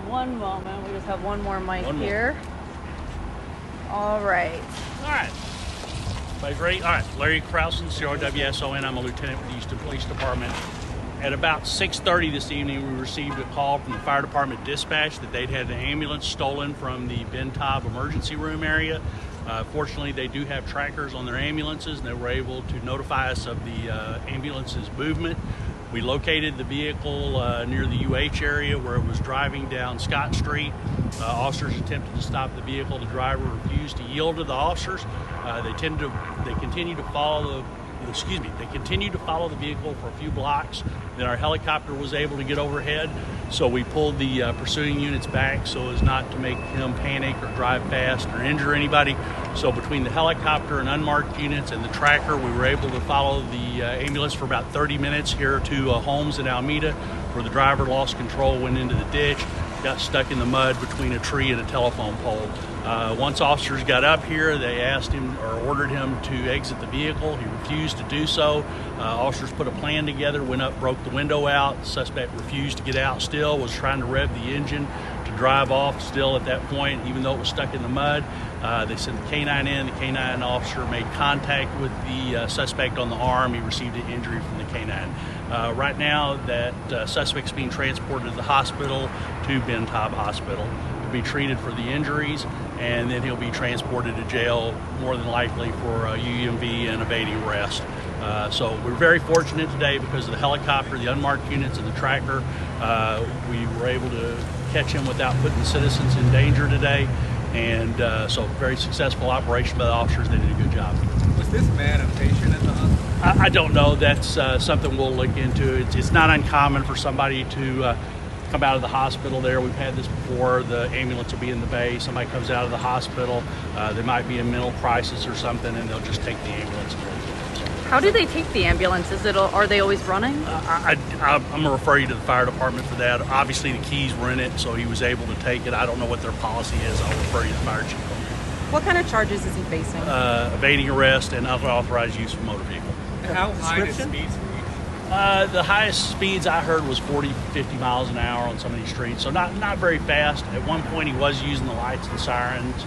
One moment, we just have one more mic One more. here. All right. All right. Everybody's ready? All right. Larry Crowson, CRWSON. I'm a lieutenant with the Houston Police Department. At about 6:30 this evening, we received a call from the fire department dispatch that they'd had an ambulance stolen from the Ben Taub emergency room area. Fortunately, they do have trackers on their ambulances, and they were able to notify us of the ambulance's movement. We located the vehicle near the UH area where it was driving down Scott Street. Officers attempted to stop the vehicle. The driver refused to yield to the officers. They continued to follow the vehicle for a few blocks. Then our helicopter was able to get overhead, so we pulled the pursuing units back so as not to make him panic or drive fast or injure anybody. So between the helicopter and unmarked units and the tracker, we were able to follow the ambulance for about 30 minutes here to homes in Alameda, where the driver lost control, went into the ditch, got stuck in the mud between a tree and a telephone pole. Once officers got up here, they asked him or ordered him to exit the vehicle. He refused to do so. Officers put a plan together, went up, broke the window out. The suspect refused to get out still, was trying to rev the engine to drive off still at that point, even though it was stuck in the mud. They sent the K-9 in. The K-9 officer made contact with the suspect on the arm. He received an injury from the K-9. Right now, that suspect's being transported to the hospital, to Ben Taub Hospital, to be treated for the injuries, and then he'll be transported to jail, more than likely for UUMV and evading arrest. So we're very fortunate today because of the helicopter, the unmarked units, and the tracker. We were able to catch him without putting citizens in danger today, and so very successful operation by the officers. They did a good job. Was this man a patient at the hospital? I don't know. That's something we'll look into. It's not uncommon for somebody to come out of the hospital there. We've had this before. The ambulance will be in the bay. Somebody comes out of the hospital. They might be in mental crisis or something, and they'll just take the ambulance. How do they take the ambulance? Are they always running? I'm going to refer you to the fire department for that. Obviously, the keys were in it, so he was able to take it. I don't know what their policy is. I'll refer you to the fire chief. What kind of charges is he facing? Evading arrest and unauthorized use of motor vehicle. How high did speeds reach? The highest speeds I heard was 40, 50 miles an hour on some of these streets, so not very fast. At one point, he was using the lights and sirens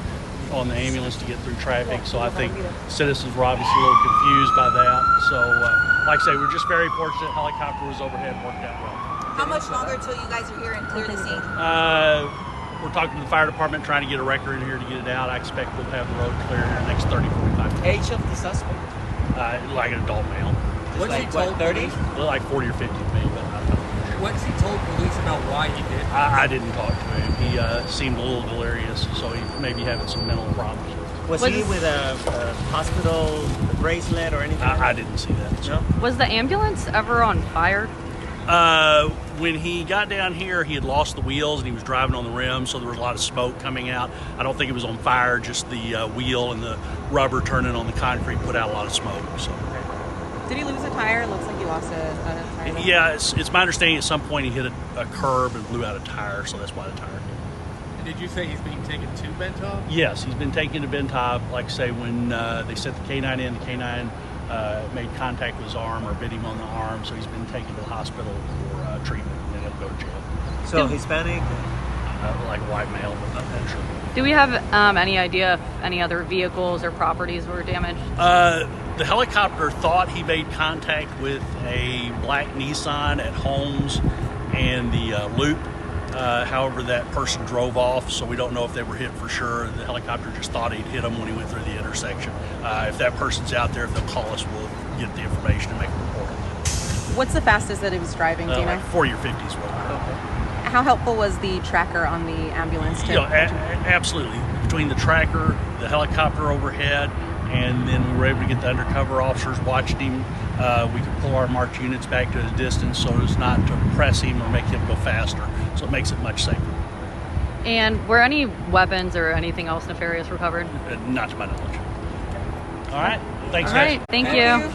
on the ambulance to get through traffic, so I think citizens were obviously a little confused by that. So, like I say, we're just very fortunate. Helicopter was overhead, worked out well. How much longer until you guys are here and clear the scene? We're talking to the fire department, trying to get a wrecker in here to get it out. I expect we'll have the road clear in the next 30, 45 minutes. Age of the suspect? Like an adult male. What's he told 30? Like 40 or 50 to me, but I don't know. What's he told police about why he did? I didn't talk to him. He seemed a little delirious, so he may be having some mental problems. Was he with a hospital bracelet or anything? I didn't see that. So. No? Was the ambulance ever on fire? When he got down here, he had lost the wheels and he was driving on the rim, so there was a lot of smoke coming out. I don't think it was on fire, just the wheel and the rubber turning on the concrete put out a lot of smoke. So. Did he lose a tire? It looks like he lost a tire. Yeah, it's my understanding at some point he hit a curb and blew out a tire, so that's why the tire hit. And did you say he's being taken to Ben Taub? Yes, he's been taken to Ben Taub. Like I say, when they sent the K-9 in, the K-9 made contact with his arm or bit him on the arm, so he's been taken to the hospital for treatment, and then he'll go to jail. So Hispanic? Like white male, but not that sure. Do we have any idea if any other vehicles or properties were damaged? The helicopter thought he made contact with a black Nissan at Holmes and the Loop. However, that person drove off, so we don't know if they were hit for sure. The helicopter just thought he'd hit them when he went through the intersection. If that person's out there, if they'll call us, we'll get the information and make a report on that. What's the fastest that he was driving, do you know? Like 40 or 50 is what I know. How helpful was the tracker on the ambulance? Absolutely. Between the tracker, the helicopter overhead, and then we were able to get the undercover officers watching him. We could pull our marked units back to a distance so as not to press him or make him go faster. So it makes it much safer. And were any weapons or anything else nefarious recovered? Not to my knowledge. All right. Thanks, All guys. right. Thank you.